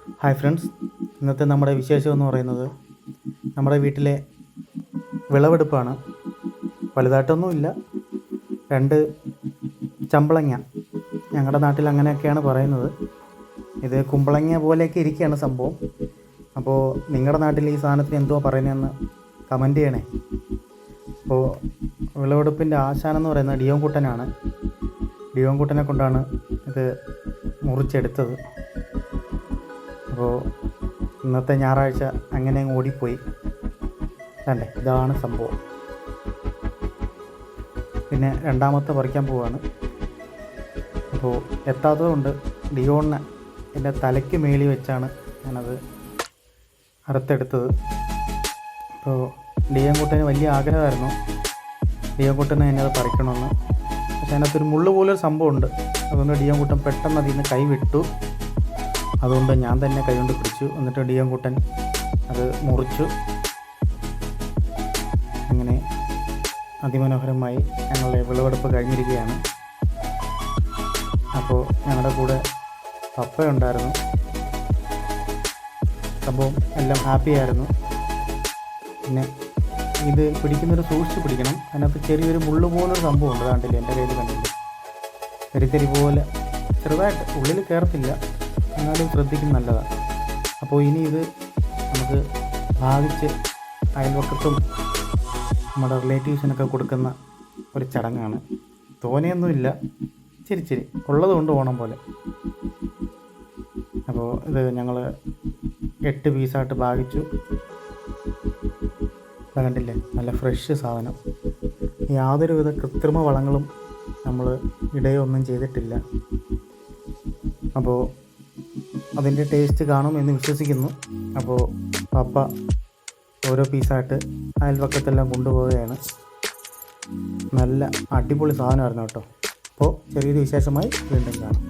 Hi friends, ഇന്നത്തെ നമ്മുടെ വിശേഷം എന്ന് പറയുന്നത് നമ്മുടെ വീട്ടിലെ വിളവെടുപ്പാണ്. വലുതായിട്ടൊന്നുമില്ല, 2 ചമ്പളങ്ങ. ഞങ്ങളുടെ നാട്ടിൽ അങ്ങനെയൊക്കെയാണ് പറയുന്നത്. ഇത് കുമ്പളങ്ങ പോലെയൊക്കെ ഇരിക്കുകയാണ് സംഭവം. അപ്പോൾ നിങ്ങളുടെ നാട്ടിൽ ഈ സാധനത്തിന് എന്തുവാ പറയുന്നതെന്ന് കമൻറ്റ് ചെയ്യണേ. അപ്പോൾ വിളവെടുപ്പിൻ്റെ ആശാനെന്ന് പറയുന്നത് ഡിയോൻ കുട്ടനാണ്. ഡിയോൻ കുട്ടനെ കൊണ്ടാണ് ഇത് മുറിച്ചെടുത്തത്. അപ്പോൾ ഇന്നത്തെ ഞായറാഴ്ച അങ്ങനെ അങ്ങ് ഓടിപ്പോയി. അല്ലേ, ഇതാണ് സംഭവം. പിന്നെ രണ്ടാമത്തെ പറിക്കാൻ പോവുകയാണ്. അപ്പോൾ എത്താത്തതുകൊണ്ട് ഡിയോണിനെ എൻ്റെ തലയ്ക്ക് മേളി വെച്ചാണ് ഞാനത് അറുത്തെടുത്തത്. അപ്പോൾ ഡിയോൻ കുട്ടന് വലിയ ആഗ്രഹമായിരുന്നു ഡിയോൻ കുട്ടനെ എന്നെ അത് പറിക്കണമെന്ന്. പക്ഷേ അതിനകത്തൊരു മുള്ളു പോലൊരു സംഭവമുണ്ട്. അതുകൊണ്ട് ഡിയോൻ കുട്ടൻ പെട്ടെന്ന് അതിൽ നിന്ന് കൈവിട്ടു. അതുകൊണ്ട് ഞാൻ തന്നെ കൈകൊണ്ട് പിടിച്ചു. എന്നിട്ട് ഡിയോൻ കുട്ടൻ അത് മുറിച്ചു. അങ്ങനെ അതിമനോഹരമായി ഞങ്ങളുടെ വിളവെടുപ്പ് കഴിഞ്ഞിരിക്കുകയാണ്. അപ്പോൾ ഞങ്ങളുടെ കൂടെ പപ്പയുണ്ടായിരുന്നു. സംഭവം എല്ലാം ഹാപ്പിയായിരുന്നു. പിന്നെ ഇത് പിടിക്കുന്നൊരു സൂക്ഷിച്ച് പിടിക്കണം. അതിനകത്ത് ചെറിയൊരു മുള്ളു പോലൊരു സംഭവമുണ്ട്. കണ്ടില്ലേ, എൻ്റെ കയ്യിൽ കണ്ടില്ലേ, തെരി പോലെ ചെറുതായിട്ട്, ഉള്ളിൽ കയറത്തില്ല, എന്നാലും ശ്രദ്ധിക്കുന്നത് നല്ലതാണ്. അപ്പോൾ ഇനി ഇത് നമുക്ക് ഭാഗിച്ച് അയൽവക്കത്തും നമ്മുടെ റിലേറ്റീവ്സിനൊക്കെ കൊടുക്കുന്ന ഒരു ചടങ്ങാണ്. തോനെയൊന്നുമില്ല, ചിരി ഉള്ളത് ഓണം പോലെ. അപ്പോൾ ഇത് ഞങ്ങൾ 8 പീസായിട്ട് ഭാഗിച്ചു. കണ്ടില്ലേ, നല്ല ഫ്രഷ് സാധനം. യാതൊരുവിധ കൃത്രിമ വളങ്ങളും നമ്മൾ ഇടയൊന്നും ചെയ്തിട്ടില്ല. അപ്പോൾ അതിൻ്റെ ടേസ്റ്റ് കാണും എന്ന് വിശ്വസിക്കുന്നു. അപ്പോൾ പപ്പ ഓരോ പീസായിട്ട് അയൽവക്കത്തെല്ലാം കൊണ്ടുപോവുകയാണ്. നല്ല അടിപൊളി സാധനമായിരുന്നു കേട്ടോ. അപ്പോൾ ചെറിയൊരു വിശേഷമായി വീണ്ടും കാണാം.